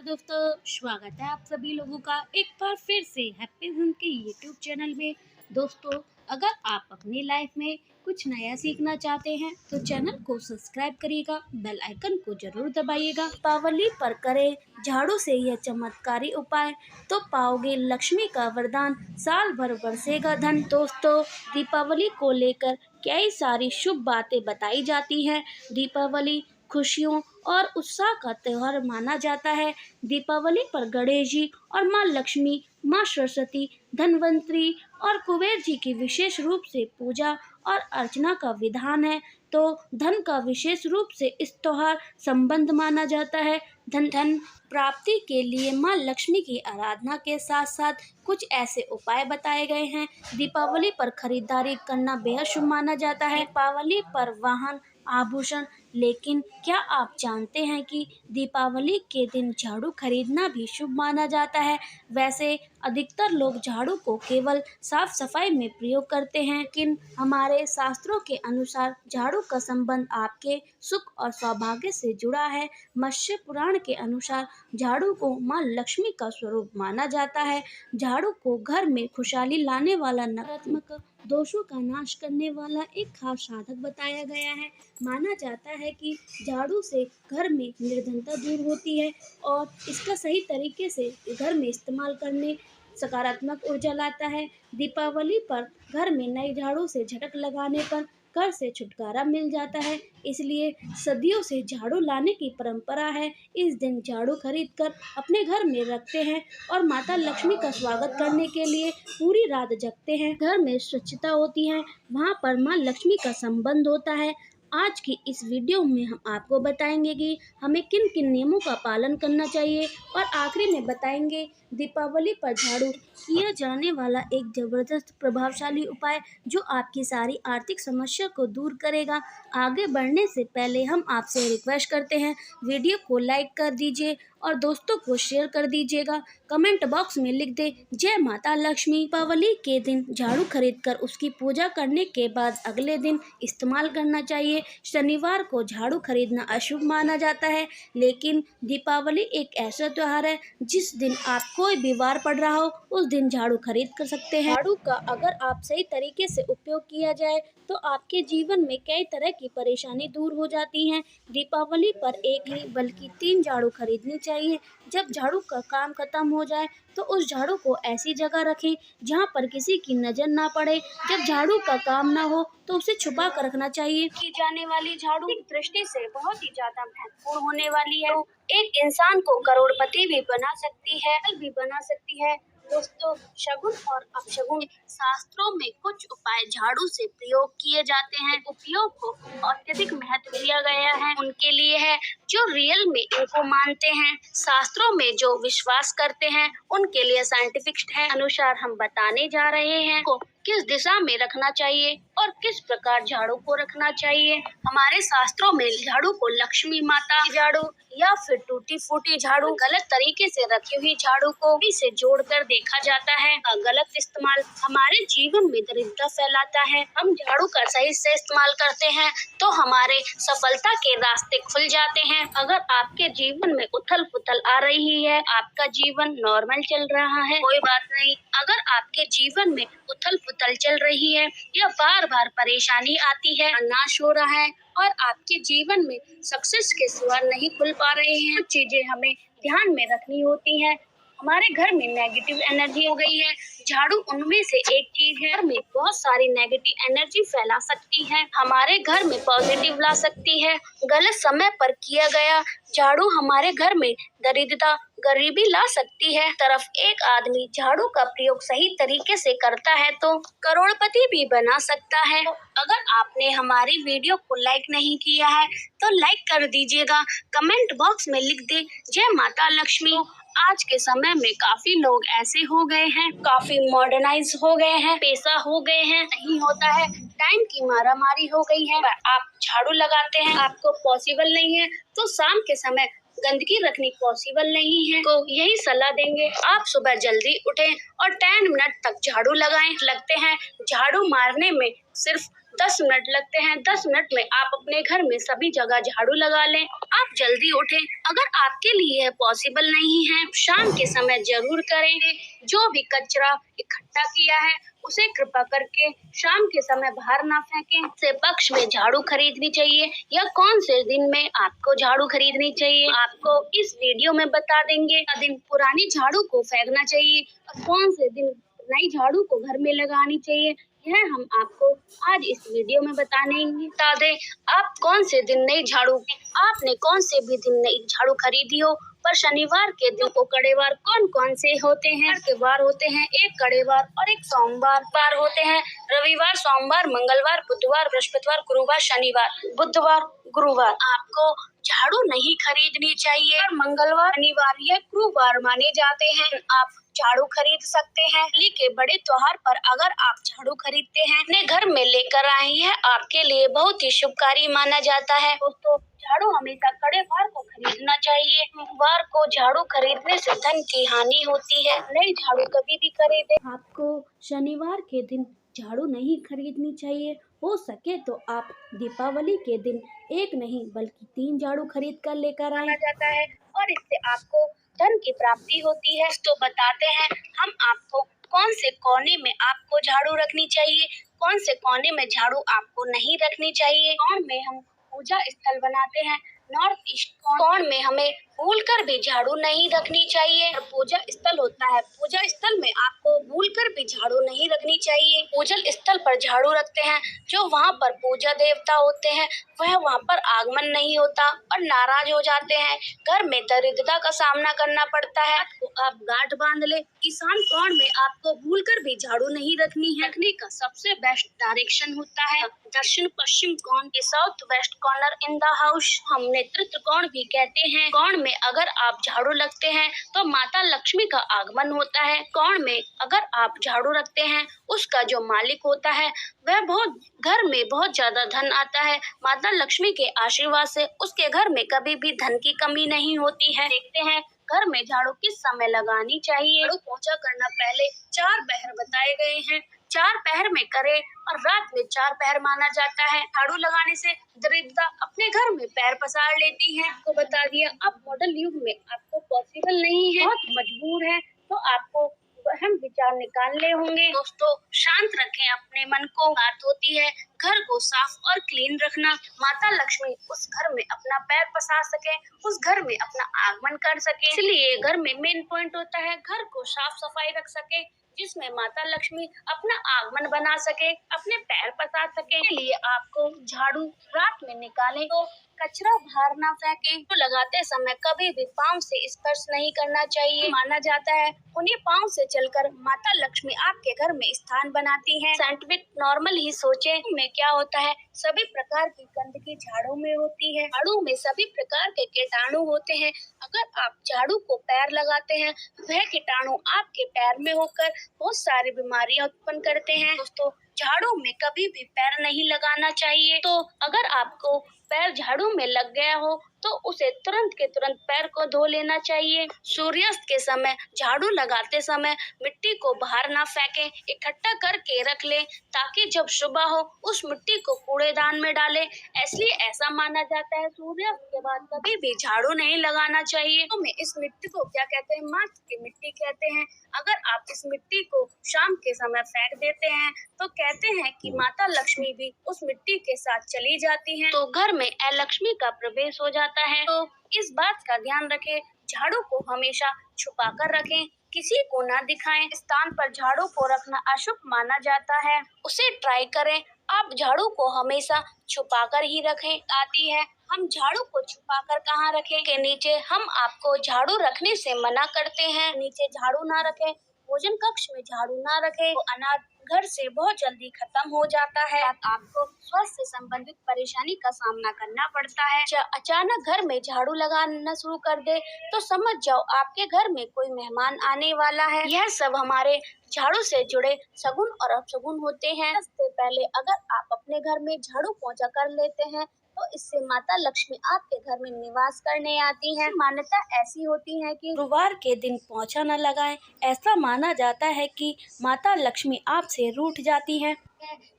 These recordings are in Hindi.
नमस्कार दोस्तों, स्वागत है आप सभी लोगों का एक बार फिर से हैप्पी ज़ोन के यूट्यूब चैनल में। दोस्तों, अगर आप अपनी लाइफ में कुछ नया सीखना चाहते हैं तो चैनल को सब्सक्राइब करिएगा, बेल आइकन को जरूर दबाइएगा। दीपावली पर करें झाड़ू से यह चमत्कारी उपाय तो पाओगे लक्ष्मी का वरदान, साल भर बरसेगा धन। दोस्तों, दीपावली को लेकर कई सारी शुभ बातें बताई जाती हैं। दीपावली खुशियों और उत्साह का त्योहार माना जाता है। दीपावली पर गणेश जी और माँ लक्ष्मी, माँ सरस्वती, धनवंतरी और कुबेर जी की विशेष रूप से पूजा और अर्चना का विधान है। तो धन का विशेष रूप से इस त्योहार संबंध माना जाता है। धन प्राप्ति के लिए माँ लक्ष्मी की आराधना के साथ साथ कुछ ऐसे उपाय बताए गए हैं। दीपावली पर खरीदारी करना बेहद शुभ माना जाता है। दीपावली पर वाहन, आभूषण। लेकिन क्या आप जानते हैं कि दीपावली के दिन झाड़ू खरीदना भी शुभ माना जाता है। वैसे अधिकतर लोग झाड़ू को केवल साफ सफाई में प्रयोग करते हैं, लेकिन हमारे शास्त्रों के अनुसार झाड़ू का संबंध आपके सुख और सौभाग्य से जुड़ा है। मत्स्य पुराण के अनुसार झाड़ू को माँ लक्ष्मी का स्वरूप माना जाता है। झाड़ू को घर में खुशहाली लाने वाला, नकारात्मक दोषों का नाश करने वाला एक खास साधक बताया गया है। माना जाता है कि झाड़ू से घर में निर्धनता दूर होती है और इसका सही तरीके से घर में इस्तेमाल करने सकारात्मक ऊर्जा लाता है। दीपावली पर घर में नए झाड़ू से झटक लगाने पर घर से छुटकारा मिल जाता है, इसलिए सदियों से झाड़ू लाने की परंपरा है। इस दिन झाड़ू खरीदकर अपने घर में रखते हैं और माता लक्ष्मी का स्वागत करने के लिए पूरी रात जगते हैं। घर में स्वच्छता होती है, वहाँ पर माँ लक्ष्मी का संबंध होता है। आज की इस वीडियो में हम आपको बताएंगे कि हमें किन किन नियमों का पालन करना चाहिए और आखिरी में बताएंगे दीपावली पर झाड़ू किया जाने वाला एक जबरदस्त प्रभावशाली उपाय जो आपकी सारी आर्थिक समस्या को दूर करेगा। आगे बढ़ने से पहले हम आपसे रिक्वेस्ट करते हैं, वीडियो को लाइक कर दीजिए और दोस्तों को शेयर कर दीजिएगा। कमेंट बॉक्स में लिख दे जय माता लक्ष्मी। दीपावली के दिन झाड़ू खरीदकर उसकी पूजा करने के बाद अगले दिन इस्तेमाल करना चाहिए। शनिवार को झाड़ू खरीदना अशुभ माना जाता है, लेकिन दीपावली एक ऐसा त्योहार है जिस दिन आप कोई भी वार पड़ रहा हो उस दिन झाड़ू खरीद कर सकते हैं। झाड़ू का अगर आप सही तरीके से उपयोग किया जाए तो आपके जीवन में कई तरह की परेशानी दूर हो जाती हैं। दीपावली पर एक नहीं बल्कि 3 झाड़ू खरीदनी चाहिए। जब झाड़ू का काम खत्म हो जाए तो उस झाड़ू को ऐसी जगह रखें जहां पर किसी की नजर ना पड़े। जब झाड़ू का काम ना हो तो उसे छुपा कर रखना चाहिए। की जाने वाली झाड़ू दृष्टि से बहुत ही ज्यादा महत्वपूर्ण होने वाली है। एक इंसान को करोड़पति भी बना सकती है। दोस्तों, शगुन और अपशगुन शास्त्रों में कुछ उपाय झाड़ू से प्रयोग किए जाते हैं। उपयोग को अत्यधिक महत्व दिया गया है उनके लिए है जो रियल में इनको मानते हैं। शास्त्रों में जो विश्वास करते हैं उनके लिए साइंटिफिक है अनुसार हम बताने जा रहे हैं को किस दिशा में रखना चाहिए और किस प्रकार झाड़ू को रखना चाहिए। हमारे शास्त्रों में झाड़ू को लक्ष्मी माता झाड़ू या फिर टूटी फूटी झाड़ू, गलत तरीके से रखी हुई झाड़ू को से जोड़कर देखा जाता है। गलत इस्तेमाल हमारे जीवन में दरिद्रता फैलाता है। हम झाड़ू का सही से इस्तेमाल करते हैं तो हमारे सफलता के रास्ते खुल जाते हैं। अगर आपके जीवन में उथल पुथल आ रही है, आपका जीवन नॉर्मल चल रहा है, कोई बात नहीं। अगर आपके जीवन में उथल पुथल चल रही है या बार बार परेशानी आती है, नाश हो रहा है और आपके जीवन में सक्सेस के द्वार नहीं खुल पा रहे हैं, कुछ चीजें हमें ध्यान में रखनी होती है। हमारे घर में नेगेटिव एनर्जी हो गई है, झाड़ू उनमें से एक चीज है। घर में बहुत सारी नेगेटिव एनर्जी फैला सकती है, हमारे घर में पॉजिटिव ला सकती है। गलत समय पर किया गया झाड़ू हमारे घर में दरिद्रता, गरीबी ला सकती है। तरफ एक आदमी झाड़ू का प्रयोग सही तरीके से करता है तो करोड़पति भी बना सकता है। अगर आपने हमारी वीडियो को लाइक नहीं किया है तो लाइक कर दीजिएगा। कमेंट बॉक्स में लिख दे जय माता लक्ष्मी। आज के समय में काफी लोग ऐसे हो गए हैं, काफी मॉडर्नाइज हो गए हैं, पैसा हो गए हैं, नहीं होता है, टाइम की मारामारी हो गई है। आप झाड़ू लगाते हैं, आपको पॉसिबल नहीं है तो शाम के समय गंदगी रखनी पॉसिबल नहीं है तो यही सलाह देंगे आप सुबह जल्दी उठें और 10 मिनट तक झाड़ू लगाएं। लगते हैं झाड़ू मारने में सिर्फ 10 मिनट लगते हैं। 10 मिनट में आप अपने घर में सभी जगह झाड़ू लगा लें। आप जल्दी उठें। अगर आपके लिए पॉसिबल नहीं है, शाम के समय जरूर करेंगे। जो भी कचरा इकट्ठा किया है उसे कृपा करके शाम के समय बाहर ना फेंकें। से पक्ष में झाड़ू खरीदनी चाहिए या कौन से दिन में आपको झाड़ू खरीदनी चाहिए, आपको इस वीडियो में बता देंगे। दिन पुरानी झाड़ू को फेंकना चाहिए और कौन से दिन नई झाड़ू को घर में लगानी चाहिए, यह हम आपको आज इस वीडियो में बता दें। आप कौन से दिन नई झाड़ू, आपने कौन से भी दिन नई झाड़ू खरीदी हो, पर शनिवार के दिन को कड़ेवार कौन कौन से होते हैं? के वार होते हैं, एक कड़ेवार और एक सोमवार वार होते हैं। रविवार, सोमवार, मंगलवार, बुधवार, बृहस्पतिवार, गुरुवार, शनिवार, बुधवार, गुरुवार आपको झाड़ू नहीं खरीदनी चाहिए। और मंगलवार, शनिवार या गुरुवार माने जाते हैं, आप झाड़ू खरीद सकते हैं। होली के बड़े त्योहार पर अगर आप झाड़ू खरीदते हैं, अपने घर में लेकर आए, यह आपके लिए बहुत ही शुभकारी माना जाता है। दोस्तों, झाड़ू हमेशा कड़े वार को खरीदना चाहिए। वार को झाड़ू खरीदने से धन की हानि होती है। नई झाड़ू कभी भी खरीदे। आपको शनिवार के दिन झाड़ू नहीं खरीदनी चाहिए। हो सके तो आप दीपावली के दिन एक नहीं बल्कि 3 झाड़ू खरीद कर लेकर आए जाता है और इससे आपको धन की प्राप्ति होती है। तो बताते हैं हम आपको कौन से कोने में आपको झाड़ू रखनी चाहिए, कौन से कोने में झाड़ू आपको नहीं रखनी चाहिए। कोण में हम पूजा स्थल बनाते हैं, नॉर्थ ईस्ट कोण में हमें भूलकर भी झाड़ू नहीं रखनी चाहिए। और पूजा स्थल होता है, पूजा स्थल में आपको भूलकर भी झाड़ू नहीं रखनी चाहिए। पूजा स्थल पर झाड़ू रखते हैं, जो वहाँ पर पूजा देवता होते हैं वह वहाँ पर आगमन नहीं होता और नाराज हो जाते हैं। घर में दरिद्रता का सामना करना पड़ता है। तो आप गांठ बांध ले। ईशान कोण में आपको भूलकर भी झाड़ू नहीं रखनी है। रखने का सबसे बेस्ट डायरेक्शन होता है दक्षिण पश्चिम कोण, south west corner in the house. हम नेतृत्व कोण भी कहते हैं। कोण में अगर आप झाड़ू लगते हैं तो माता लक्ष्मी का आगमन होता है। कोण में अगर आप झाड़ू रखते हैं, उसका जो मालिक होता है वह घर में बहुत ज्यादा धन आता है। माता लक्ष्मी के आशीर्वाद से उसके घर में कभी भी धन की कमी नहीं होती है। देखते हैं घर में झाड़ू किस समय लगानी चाहिए। झाड़ू पोंछा करना पहले 4 पहर बताए गए हैं। 4 पहर में करे और रात में 4 पहर माना जाता है। झाड़ू लगाने से दरिद्रता अपने घर में पैर पसार लेती है। आपको बता दिया। अब मॉडर्न युग में आपको पॉसिबल नहीं है, बहुत मजबूर है, तो आपको वहम विचार निकालने होंगे। दोस्तों, शांत रखें अपने मन को। बात होती है घर को साफ और क्लीन रखना। माता लक्ष्मी उस घर में अपना पैर पसार सके, उस घर में अपना आगमन कर सके, इसलिए घर में मेन पॉइंट होता है घर को साफ सफाई रख सके, जिसमें माता लक्ष्मी अपना आगमन बना सके, अपने पैर पसार सके। इसके लिए आपको झाड़ू रात में निकालें तो कचरा बाहर ना फेंकें। तो लगाते समय कभी भी पाँव से स्पर्श नहीं करना चाहिए। माना जाता है उन्हीं पाँव से चलकर माता लक्ष्मी आपके घर में स्थान बनाती है। साइंटिफिक नॉर्मल ही सोचे में क्या होता है, सभी प्रकार की गंदगी झाड़ू में होती है। झाड़ू में सभी प्रकार के कीटाणु होते हैं। अगर आप झाड़ू को पैर लगाते हैं, वह कीटाणु आपके पैर में होकर बहुत सारी बीमारियां उत्पन्न करते हैं। दोस्तों, झाड़ू में कभी भी पैर नहीं लगाना चाहिए। तो अगर आपको पैर झाड़ू में लग गया हो तो उसे तुरंत के तुरंत पैर को धो लेना चाहिए। सूर्यास्त के समय झाड़ू लगाते समय मिट्टी को बाहर ना फेंकें, इकट्ठा करके रख लें ताकि जब सुबह हो उस मिट्टी को कूड़ेदान में डालें। इसलिए ऐसा माना जाता है सूर्यास्त के बाद कभी भी झाड़ू नहीं लगाना चाहिए। तो में इस मिट्टी को क्या कहते हैं, मार्च की मिट्टी कहते हैं। अगर आप इस मिट्टी को शाम के समय फेंक देते हैं तो कहते हैं कि माता लक्ष्मी भी उस मिट्टी के साथ चली जाती हैं, तो घर में अलक्ष्मी का प्रवेश हो जाता है। तो इस बात का ध्यान रखें, झाड़ू को हमेशा छुपा कर रखें, किसी को ना दिखाएं। स्थान पर झाड़ू को रखना अशुभ माना जाता है, उसे ट्राई करें। आप झाड़ू को हमेशा छुपा कर ही रखें। आती है हम झाड़ू को छुपाकर कहाँ रखें के नीचे हम आपको झाड़ू रखने से मना करते हैं। नीचे झाड़ू ना रखें, भोजन कक्ष में झाड़ू ना रखें, तो अनाज घर से बहुत जल्दी खत्म हो जाता है। आपको स्वास्थ्य से संबंधित परेशानी का सामना करना पड़ता है। अचानक घर में झाड़ू लगाना शुरू कर दे तो समझ जाओ आपके घर में कोई मेहमान आने वाला है। यह सब हमारे झाड़ू से जुड़े सगुन और अपशगुन होते हैं। इससे पहले अगर आप अपने घर में झाड़ू पोंछा कर लेते हैं तो इससे माता लक्ष्मी आपके घर में निवास करने आती हैं। मान्यता ऐसी होती है कि गुरुवार के दिन पोंछा न लगाएं। ऐसा माना जाता है कि माता लक्ष्मी आपसे रूठ जाती हैं।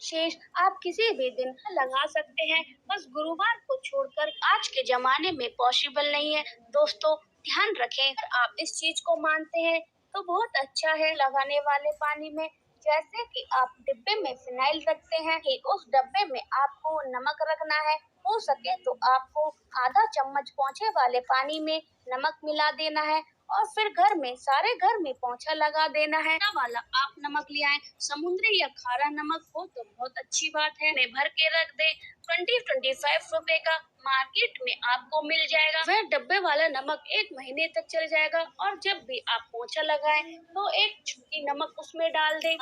शेष आप किसी भी दिन लगा सकते हैं, बस गुरुवार को छोड़कर। आज के जमाने में पॉसिबल नहीं है दोस्तों, ध्यान रखें। अगर आप इस चीज को मानते हैं तो बहुत अच्छा है। लगाने वाले पानी में जैसे कि आप डिब्बे में फिनाइल रखते हैं, कि उस डब्बे में आपको नमक रखना है। हो सके तो आपको आधा चम्मच पोंछे वाले पानी में नमक मिला देना है और फिर सारे घर में पोंछा लगा देना है। वाला आप नमक ले आए, समुद्री या खारा नमक हो तो बहुत अच्छी बात है। में भर के रख दे। 20-25 रुपए का मार्केट में आपको मिल जाएगा। वह डब्बे वाला नमक 1 महीने तक चल जाएगा और जब भी आप पोंछा लगाएं तो एक चुटकी नमक उसमें डाल दें।